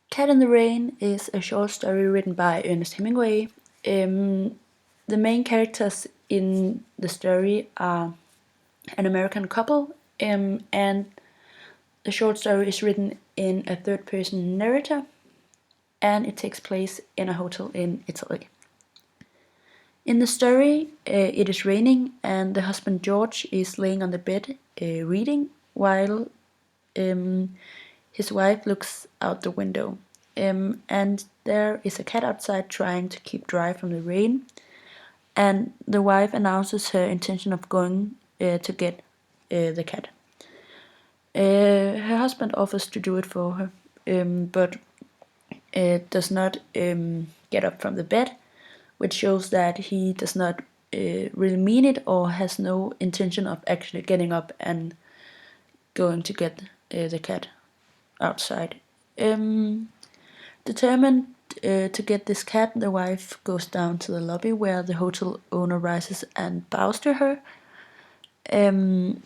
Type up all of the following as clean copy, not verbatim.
Cat in the Rain is a short story written by Ernest Hemingway. The main characters in the story are an American couple, and the short story is written in a third-person narrator, and it takes place in a hotel in Italy. In the story, it is raining, and the husband George is laying on the bed reading, while his wife looks out the window. And there is a cat outside trying to keep dry from the rain, and the wife announces her intention of going to get the cat. Her husband offers to do it for her, but does not get up from the bed, which shows that he does not really mean it or has no intention of actually getting up and going to get the cat outside. Determined to get this cat, the wife goes down to the lobby where the hotel owner rises and bows to her. And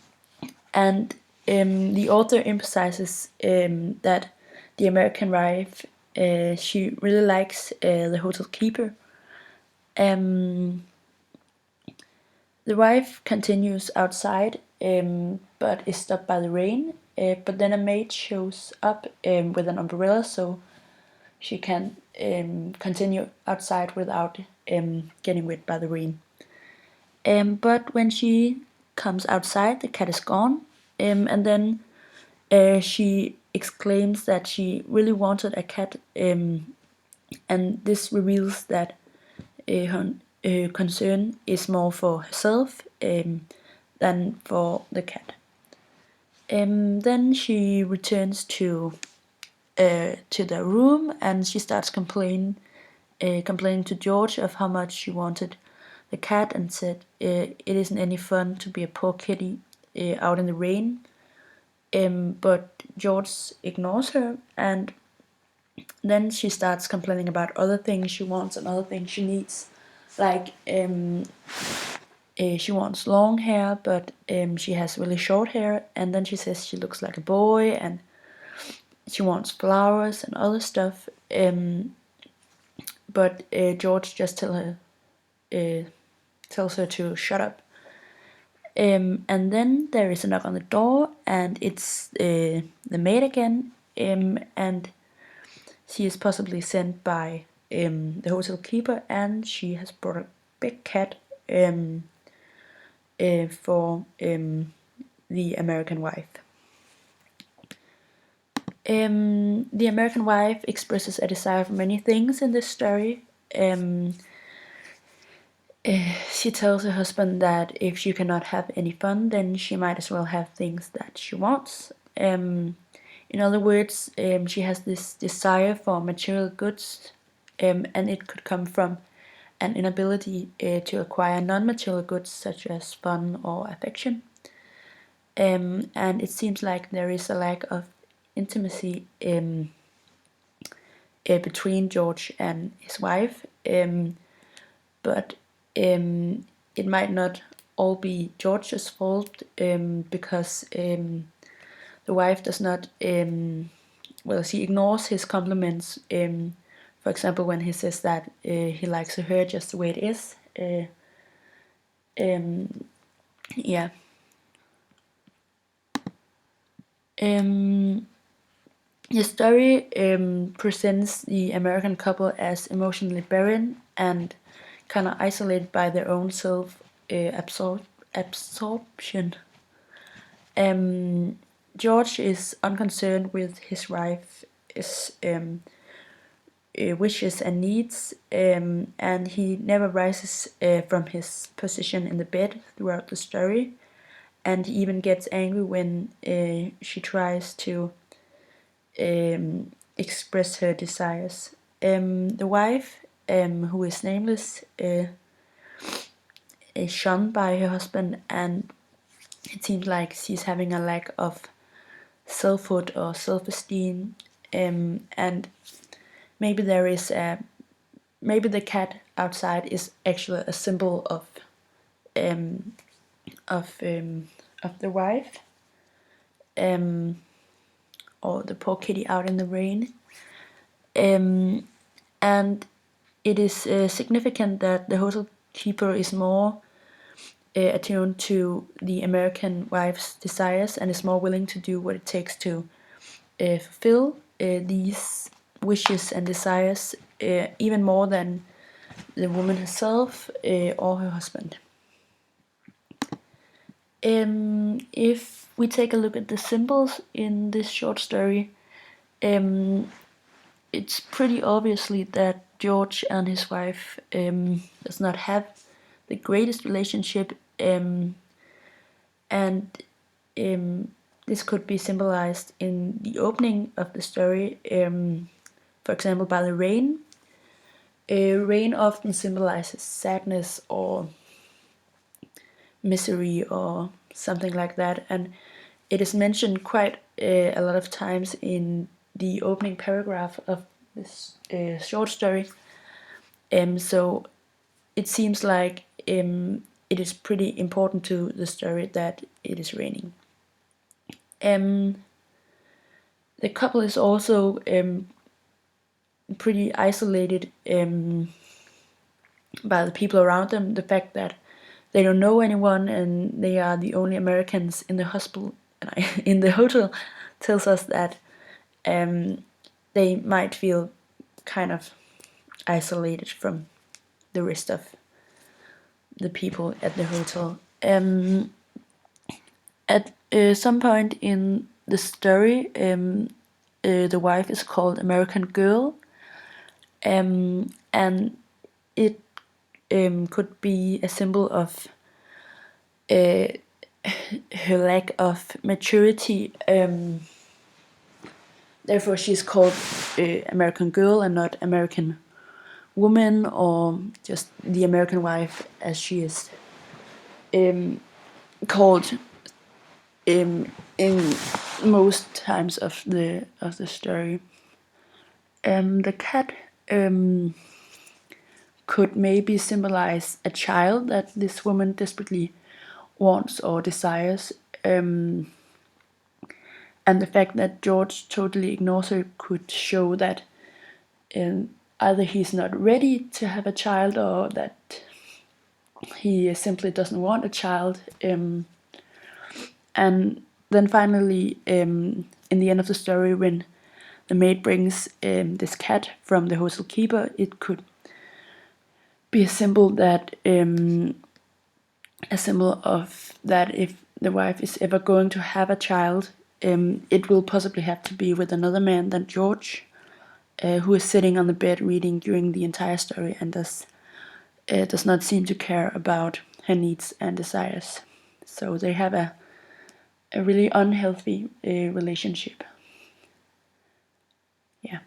the author emphasizes that the American wife, she really likes the hotel keeper. The wife continues outside, but is stopped by the rain. But then a maid shows up with an umbrella, so she can continue outside without getting wet by the rain. But when she comes outside, the cat is gone, and then she exclaims that she really wanted a cat, and this reveals that her concern is more for herself than for the cat. Then she returns to their room, and she starts complaining to George of how much she wanted the cat, and said it isn't any fun to be a poor kitty out in the rain. But George ignores her, and then she starts complaining about other things she wants and other things she needs, like she wants long hair, but she has really short hair, and then she says she looks like a boy, and she wants flowers and other stuff. But George just tells her to shut up. And then there is a knock on the door, and it's the maid again, and she is possibly sent by the hotel keeper, and she has brought a big cat for the American wife. The American wife expresses a desire for many things in this story. She tells her husband that if she cannot have any fun, then she might as well have things that she wants. In other words, she has this desire for material goods, and it could come from an inability to acquire non-material goods such as fun or affection. And it seems like there is a lack of intimacy between George and his wife, but it might not all be George's fault, because the wife does not, she ignores his compliments. For example, when he says that he likes her hair just the way it is. Yeah. The story presents the American couple as emotionally barren and kind of isolated by their own self-absorption. George is unconcerned with his wife's wishes and needs, and he never rises from his position in the bed throughout the story, and he even gets angry when she tries to express her desires. The wife, who is nameless, is shunned by her husband, and it seems like she's having a lack of selfhood or self-esteem, and maybe the cat outside is actually a symbol of the wife, or the poor kitty out in the rain. And it is significant that the hotel keeper is more attuned to the American wife's desires and is more willing to do what it takes to fulfill these wishes and desires, even more than the woman herself or her husband. If we take a look at the symbols in this short story, it's pretty obviously that George and his wife does not have the greatest relationship, and this could be symbolized in the opening of the story, for example, by the rain. Rain often symbolizes sadness or misery or something like that, and it is mentioned quite a lot of times in the opening paragraph of this short story. So it seems like it is pretty important to the story that it is raining. The couple is also pretty isolated by the people around them. The fact that they don't know anyone and they are the only Americans in the hospital, in the hotel, tells us that they might feel kind of isolated from the rest of the people at the hotel. At some point in the story, the wife is called American Girl, and it could be a symbol of her lack of maturity. Therefore, she's called American Girl and not American Woman, or just the American wife, as she is called in most times of the story. The cat could maybe symbolize a child that this woman desperately wants or desires, and the fact that George totally ignores her could show that either he's not ready to have a child or that he simply doesn't want a child. And then finally, in the end of the story, when the maid brings this cat from the hotel keeper, it could be a symbol that if the wife is ever going to have a child, it will possibly have to be with another man than George, who is sitting on the bed reading during the entire story and does not seem to care about her needs and desires. So they have a really unhealthy relationship. Yeah.